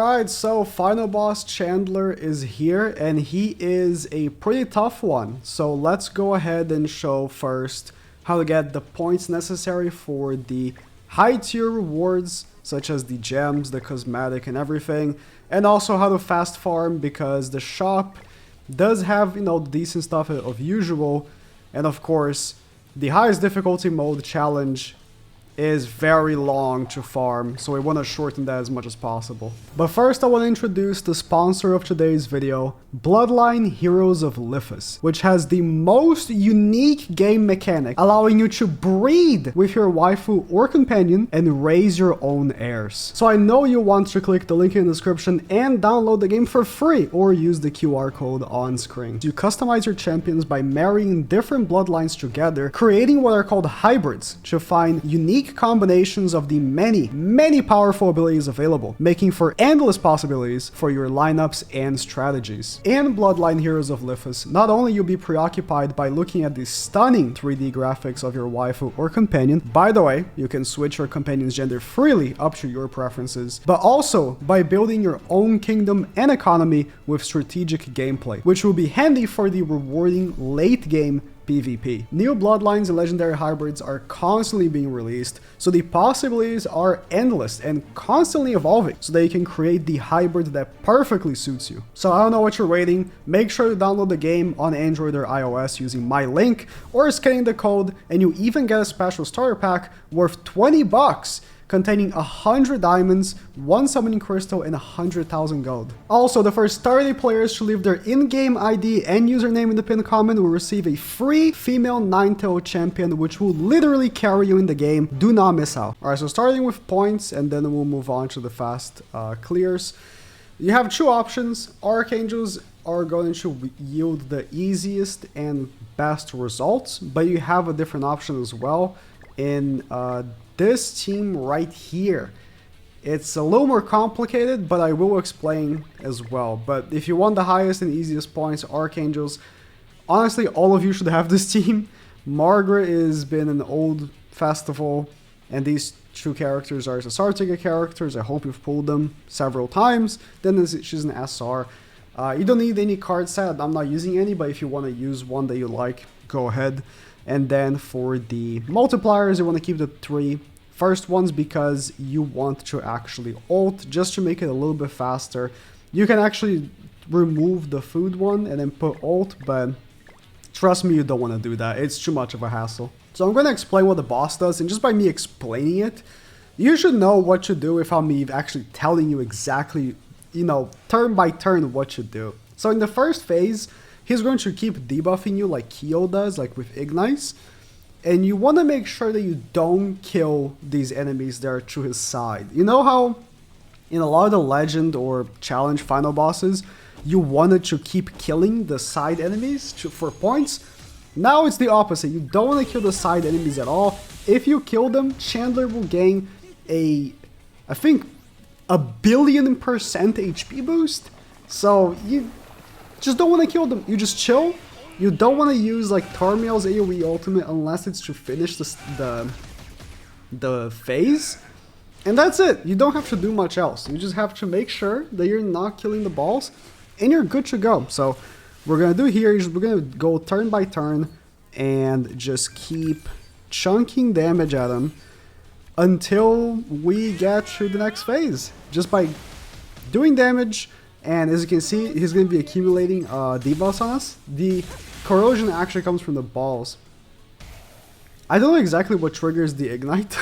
Alright, so final boss Chandler is here, and he is a pretty tough one. So let's go ahead and show first how to get the points necessary for the high tier rewards, such as the gems, the cosmetic and everything, and also how to fast farm, because the shop does have, decent stuff of usual, and of course, the highest difficulty mode challenge is very long to farm, so we want to shorten that as much as possible. But first I want to introduce the sponsor of today's video, Bloodline Heroes of Lithus, which has the most unique game mechanic, allowing you to breed with your waifu or companion and raise your own heirs. So I know you want to click the link in the description and download the game for free, or use the QR code on screen. You customize your champions by marrying different bloodlines together, creating what are called hybrids to find unique combinations of the many powerful abilities available, making for endless possibilities for your lineups and strategies. In Bloodline Heroes of Lithus, not only you'll be preoccupied by looking at the stunning 3D graphics of your waifu or companion, by the way, you can switch your companion's gender freely up to your preferences, but also by building your own kingdom and economy with strategic gameplay, which will be handy for the rewarding late game PvP. New bloodlines and legendary hybrids are constantly being released, so the possibilities are endless and constantly evolving, so that you can create the hybrid that perfectly suits you. So I don't know what you're waiting, make sure to download the game on Android or iOS using my link, or scanning the code, and you even get a special starter pack worth 20 bucks, containing 100 diamonds, 1 summoning crystal, and 100,000 gold. Also, the first 30 players to leave their in-game ID and username in the pinned comment will receive a free female 9-tail champion, which will literally carry you in the game. Do not miss out. Alright, so starting with points, and then we'll move on to the fast clears. You have two options. Archangels are going to yield the easiest and best results, but you have a different option as well in this team right here. It's a little more complicated, but I will explain as well. But if you want the highest and easiest points, Archangels, honestly, all of you should have this team. Margaret has been an old festival, and these two characters are Sartiga characters. I hope you've pulled them several times. Then she's an SR. You don't need any card set. I'm not using any, but if you want to use one that you like, go ahead. And then for the multipliers, you want to keep the 3 first ones, because you want to actually ult just to make it a little bit faster. You can actually remove the food one and then put ult, but trust me, you don't want to do that. It's too much of a hassle. So I'm going to explain what the boss does, and just by me explaining it, you should know what to do without me actually telling you exactly, turn by turn what to do. So in the first phase, he's going to keep debuffing you like Kyo does, like with Ignites. And you want to make sure that you don't kill these enemies that are to his side. You know how in a lot of the legend or challenge final bosses, you wanted to keep killing the side enemies for points? Now it's the opposite. You don't want to kill the side enemies at all. If you kill them, Chandler will gain I think, 1,000,000,000% HP boost. So you just don't want to kill them. You just chill. You don't want to use like Tarmiel's AoE ultimate unless it's to finish the phase. And that's it. You don't have to do much else. You just have to make sure that you're not killing the balls, and you're good to go. So what we're going to do here is we're going to go turn by turn and just keep chunking damage at him until we get to the next phase. Just by doing damage. And as you can see, he's going to be accumulating debuffs on us. The corrosion actually comes from the balls. I don't know exactly what triggers the ignite.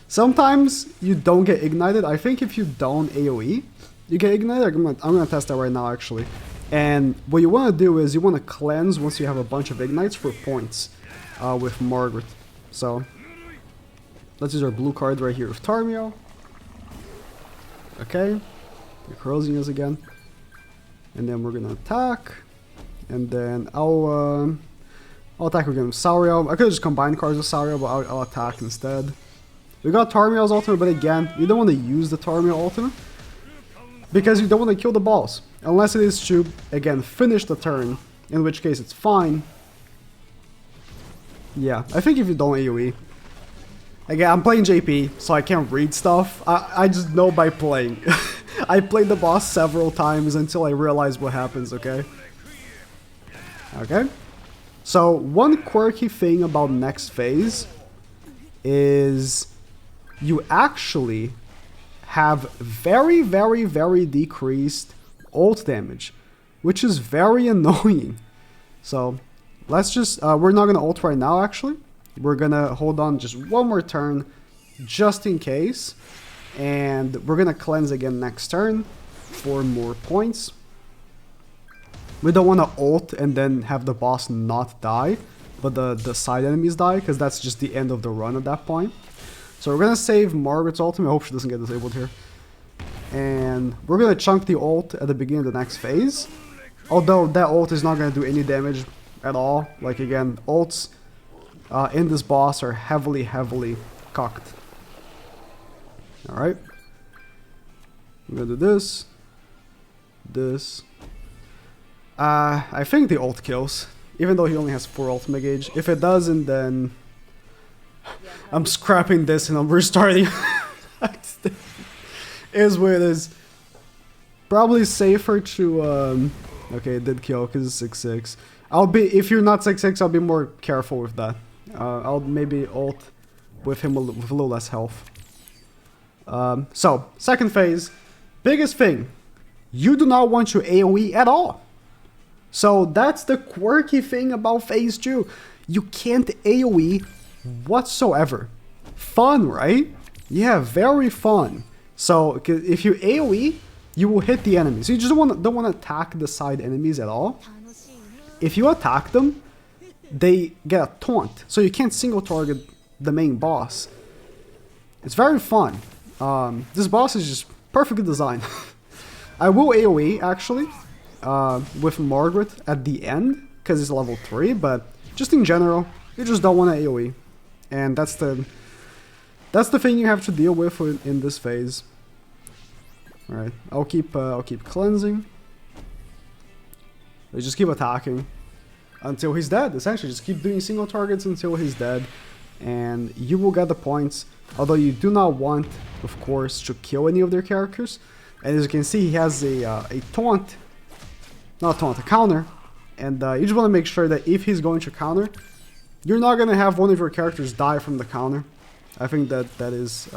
Sometimes you don't get ignited. I think if you don't AoE, you get ignited. I'm going to test that right now, actually. And what you want to do is you want to cleanse once you have a bunch of ignites for points with Margaret. So let's use our blue card right here with Tarmiel. Okay. You're corrosing us again, and then we're gonna attack, and then I'll attack again with Sauriel. I could just combine cards with Sauriel, but I'll attack instead. We got Tarmiel's ultimate, but again, you don't want to use the Tarmiel ultimate because you don't want to kill the balls, unless it is to again finish the turn, in which case it's fine. Yeah, I think if you don't AoE, Again, I'm playing JP, so I can't read stuff. I just know by playing. I played the boss several times until I realized what happens, okay? Okay. So, one quirky thing about next phase is you actually have very, very, very decreased ult damage, which is very annoying. So, let's just, we're not going to ult right now, actually. We're going to hold on just one more turn, just in case. And we're going to cleanse again next turn for more points. We don't want to ult and then have the boss not die, but the side enemies die, because that's just the end of the run at that point. So we're going to save Margaret's ultimate. I hope she doesn't get disabled here. And we're going to chunk the ult at the beginning of the next phase. Although that ult is not going to do any damage at all. Like again, ults in this boss are heavily, heavily cocked. Alright. I'm going to do this. This. I think the ult kills. Even though he only has 4 ultimate gauge. If it doesn't, then I'm scrapping this and I'm restarting. It is what it is. Probably safer to okay, it did kill because it's 6-6. I'll be, if you're not 6-6, I'll be more careful with that. I'll maybe ult with him with a little less health. So, second phase. Biggest thing. You do not want your AoE at all. So that's the quirky thing about phase 2. You can't AoE whatsoever. Fun, right? Yeah, very fun. So if you AoE, you will hit the enemies. So you just don't want to attack the side enemies at all. If you attack them, they get a taunt. So you can't single target the main boss. It's very fun. This boss is just perfectly designed. I will AoE actually. With Margaret at the end, because it's level 3, but just in general, you just don't want to AoE. And that's the thing you have to deal with in this phase. Alright, I'll keep cleansing. I just keep attacking until he's dead, essentially. Just keep doing single targets until he's dead, and you will get the points. Although you do not want, of course, to kill any of their characters. And as you can see, he has a taunt. Not taunt, a counter, and you just want to make sure that if he's going to counter, you're not going to have one of your characters die from the counter. I think that is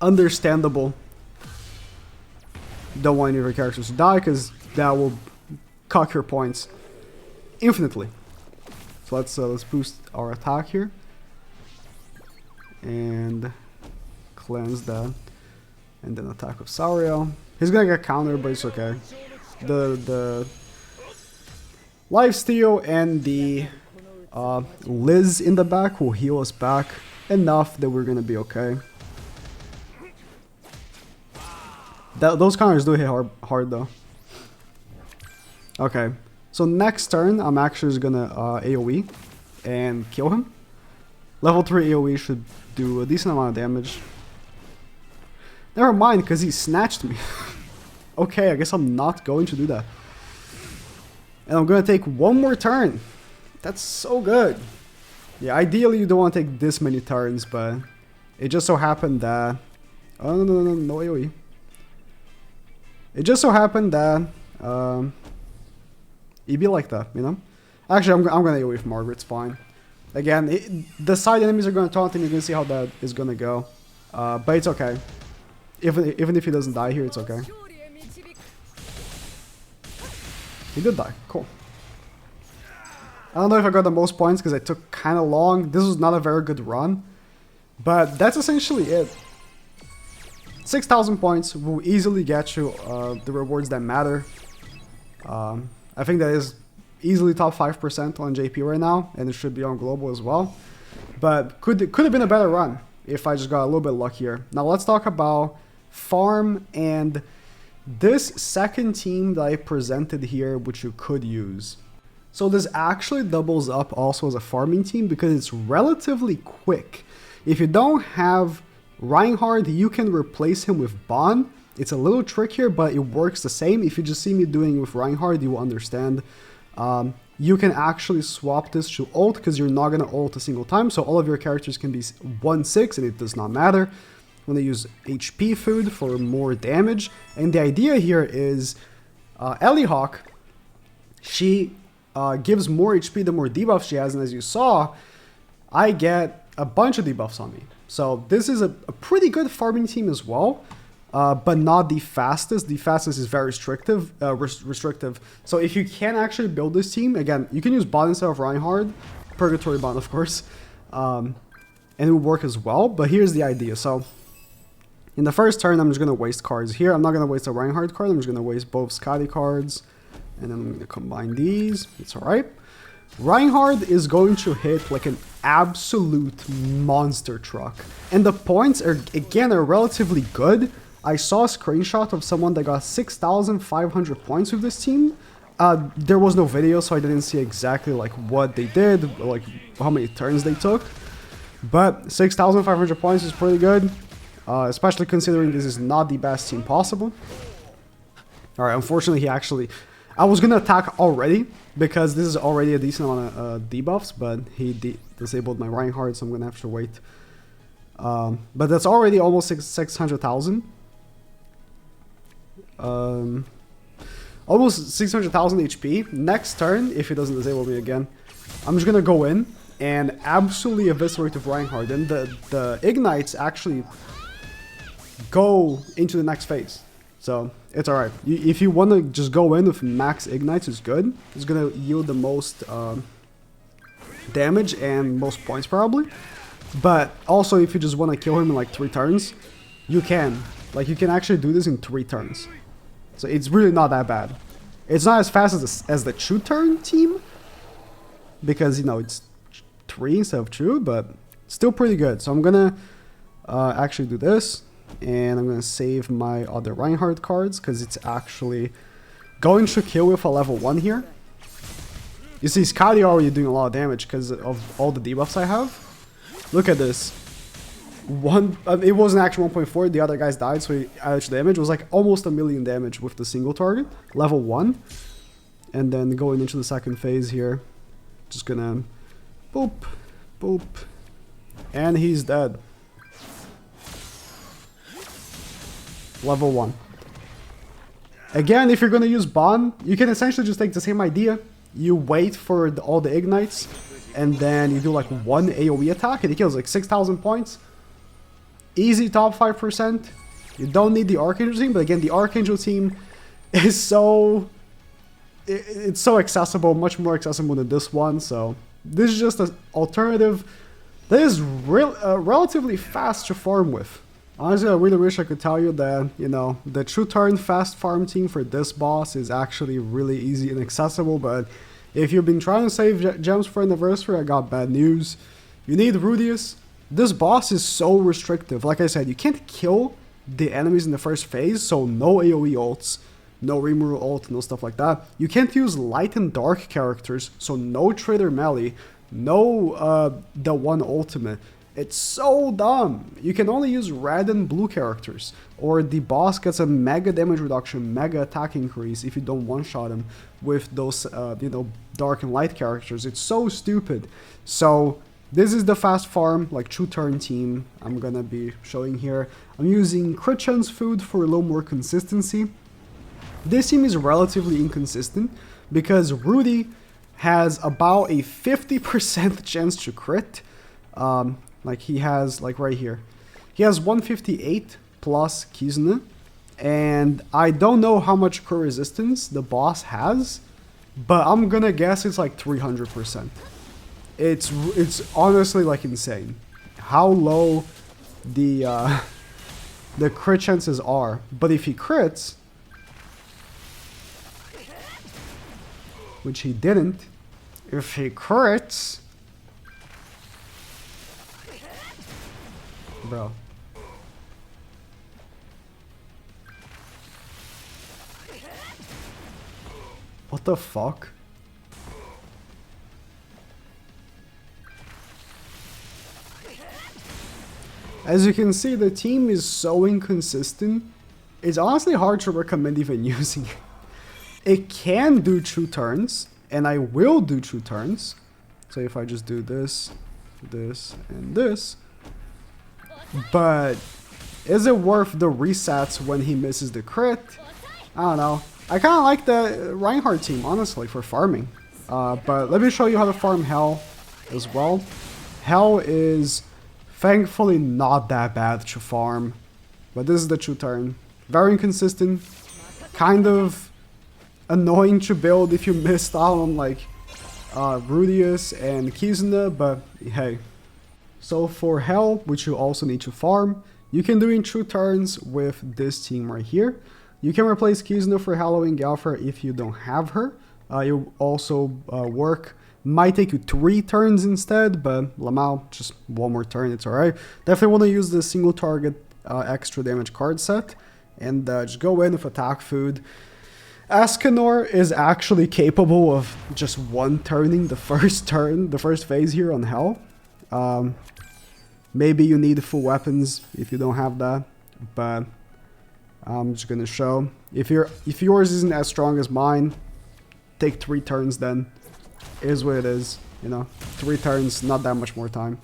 understandable. Don't want any of your characters to die, because that will cock your points infinitely. So let's boost our attack here and cleanse that, and then attack with Sauriel. He's gonna get countered, but it's okay. The lifesteal and the Liz in the back will heal us back enough that we're gonna be okay. Those counters do hit hard though. Okay, so next turn I'm actually just gonna AoE and kill him. Level 3 AoE should do a decent amount of damage. Never mind, because he snatched me. Okay, I guess I'm not going to do that. And I'm going to take one more turn. That's so good. Yeah, ideally you don't want to take this many turns, but it just so happened that... Oh, no AoE. It just so happened that... it'd be like that, you know? Actually, I'm going to AoE with Margaret, it's fine. Again, the side enemies are going to taunt and you're going to see how that is going to go. But it's okay. Even if he doesn't die here, it's okay. He did die. Cool. I don't know if I got the most points because I took kind of long. This was not a very good run. But that's essentially it. 6,000 points will easily get you the rewards that matter. I think that is easily top 5% on JP right now. And it should be on global as well. But could have been a better run if I just got a little bit luckier. Now let's talk about farm and this second team that I presented here, which you could use. So this actually doubles up also as a farming team because it's relatively quick. If you don't have Reinhardt, you can replace him with Bond. It's a little trickier, but it works the same. If you just see me doing it with Reinhardt, you will understand. You you can actually swap this to ult because you're not going to ult a single time. So all of your characters can be 1/6 and it does not matter. When they use HP food for more damage. And the idea here is Ellie Hawk, she gives more HP the more debuffs she has. And as you saw, I get a bunch of debuffs on me. So this is a pretty good farming team as well. But not the fastest. The fastest is very restrictive. So if you can actually build this team, again, you can use bot instead of Reinhardt, Purgatory bot, of course, and it will work as well. But here's the idea. So in the first turn, I'm just going to waste cards here. I'm not going to waste a Reinhardt card. I'm just going to waste both Scotty cards, and then I'm going to combine these. It's all right. Reinhardt is going to hit like an absolute monster truck. And the points are, again, are relatively good. I saw a screenshot of someone that got 6,500 points with this team. There was no video, so I didn't see exactly like what they did, like how many turns they took. But 6,500 points is pretty good, especially considering this is not the best team possible. All right, unfortunately, I was gonna attack already because this is already a decent amount of debuffs, but he disabled my Reinhardt, so I'm gonna have to wait. But that's already almost 600,000. Almost 600,000 HP. Next turn, if he doesn't disable me again, I'm just gonna go in and absolutely eviscerate with Reinhardt. And the ignites actually go into the next phase, so it's alright. If you want to just go in with max ignites, it's good. It's gonna yield the most damage and most points probably. But also, if you just want to kill him in like 3 turns, you can. Like, you can actually do this in 3 turns. So it's really not that bad. It's not as fast as the 2-turn team, because, you know, it's 3 instead of 2, but still pretty good. So I'm gonna actually do this, and I'm gonna save my other Reinhardt cards, because it's actually going to kill with a level 1 here. You see, Scotty already doing a lot of damage because of all the debuffs I have. Look at this. It wasn't actually 1.4, the other guys died, so he added damage. It was like almost 1,000,000 damage with the single target, level 1. And then going into the second phase here, just gonna boop, boop, and he's dead. Level 1. Again, if you're gonna use Bond, you can essentially just take the same idea. You wait for all the ignites, and then you do like 1 AoE attack, and it kills like 6,000 points. Easy top 5%. You don't need the Archangel team, but again, the Archangel team is so... It's so accessible, much more accessible than this one, so... This is just an alternative that is relatively fast to farm with. Honestly, I really wish I could tell you that, you know, the 2-turn fast farm team for this boss is actually really easy and accessible, but if you've been trying to save gems for Anniversary, I got bad news. You need Rudius. This boss is so restrictive. Like I said, you can't kill the enemies in the first phase, so no AoE ults, no Rimuru ult, no stuff like that. You can't use light and dark characters, so no Trader melee, no the 1 ultimate. It's so dumb. You can only use red and blue characters, or the boss gets a mega damage reduction, mega attack increase if you don't one-shot him with those, you know, dark and light characters. It's so stupid. So this is the fast farm, like 2-turn team I'm gonna be showing here. I'm using crit chance food for a little more consistency. This team is relatively inconsistent because Rudy has about a 50% chance to crit. Like he has, like right here, he has 158 plus Kizuna, and I don't know how much crit resistance the boss has, but I'm gonna guess it's like 300%. It's honestly like insane how low the crit chances are. But if he crits, which he didn't, if he crits, bro. What the fuck? As you can see, the team is so inconsistent. It's honestly hard to recommend even using it. It can do 2 turns, and I will do 2 turns. So if I just do this, this, and this. But is it worth the resets when he misses the crit? I don't know. I kind of like the Reinhardt team, honestly, for farming. But let me show you how to farm Hell as well. Hell is thankfully not that bad to farm. But this is the 2 turn. Very inconsistent. Kind of annoying to build if you missed out on like Rudius and Kizuna, but hey. So for Hell, which you also need to farm, you can do in 2 turns with this team right here. You can replace Kizuna for Halloween Galfer if you don't have her. You'll also work. Might take you 3 turns instead, but Lamau, just 1 more turn, it's alright. Definitely want to use the single target extra damage card set, and just go in with attack food. Escanor is actually capable of just 1 turning the first turn, the first phase here on Hell. Maybe you need full weapons if you don't have that, but I'm just gonna show. If yours isn't as strong as mine, take 3 turns then. It is what it is, you know. 3 turns, not that much more time.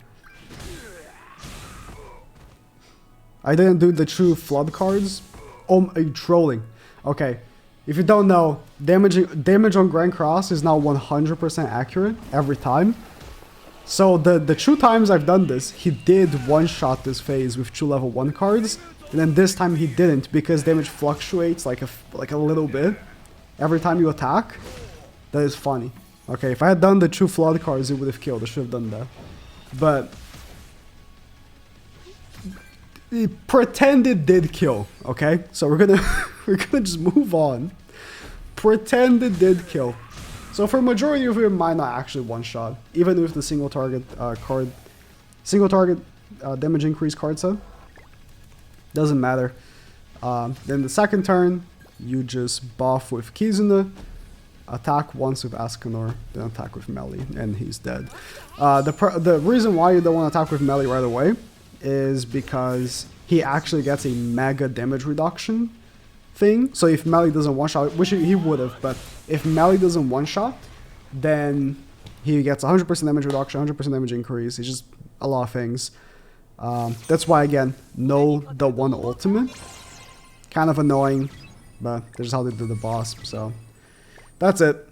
I didn't do the true flood cards. Oh, I'm trolling. Okay, if you don't know, damage on Grand Cross is now 100% accurate every time. So the 2 times I've done this, he did one-shot this phase with 2 level 1 cards, and then this time he didn't because damage fluctuates like a little bit every time you attack. That is funny. Okay, if I had done the 2 flood cards, it would have killed. I should have done that. But pretend it did kill. Okay, so we're gonna just move on. Pretend it did kill. So for majority of you, it might not actually one-shot, even with the single target damage increase card set. Doesn't matter. Then the second turn, you just buff with Kizuna, attack once with Escanor, then attack with melee, and he's dead. The reason why you don't want to attack with melee right away is because he actually gets a mega damage reduction thing. So if melee doesn't one-shot, which he would have, but if melee doesn't one-shot, then he gets 100% damage reduction, 100% damage increase. It's just a lot of things. That's why, again, no the 1 ultimate. Kind of annoying, but that's just how they do the boss, so that's it.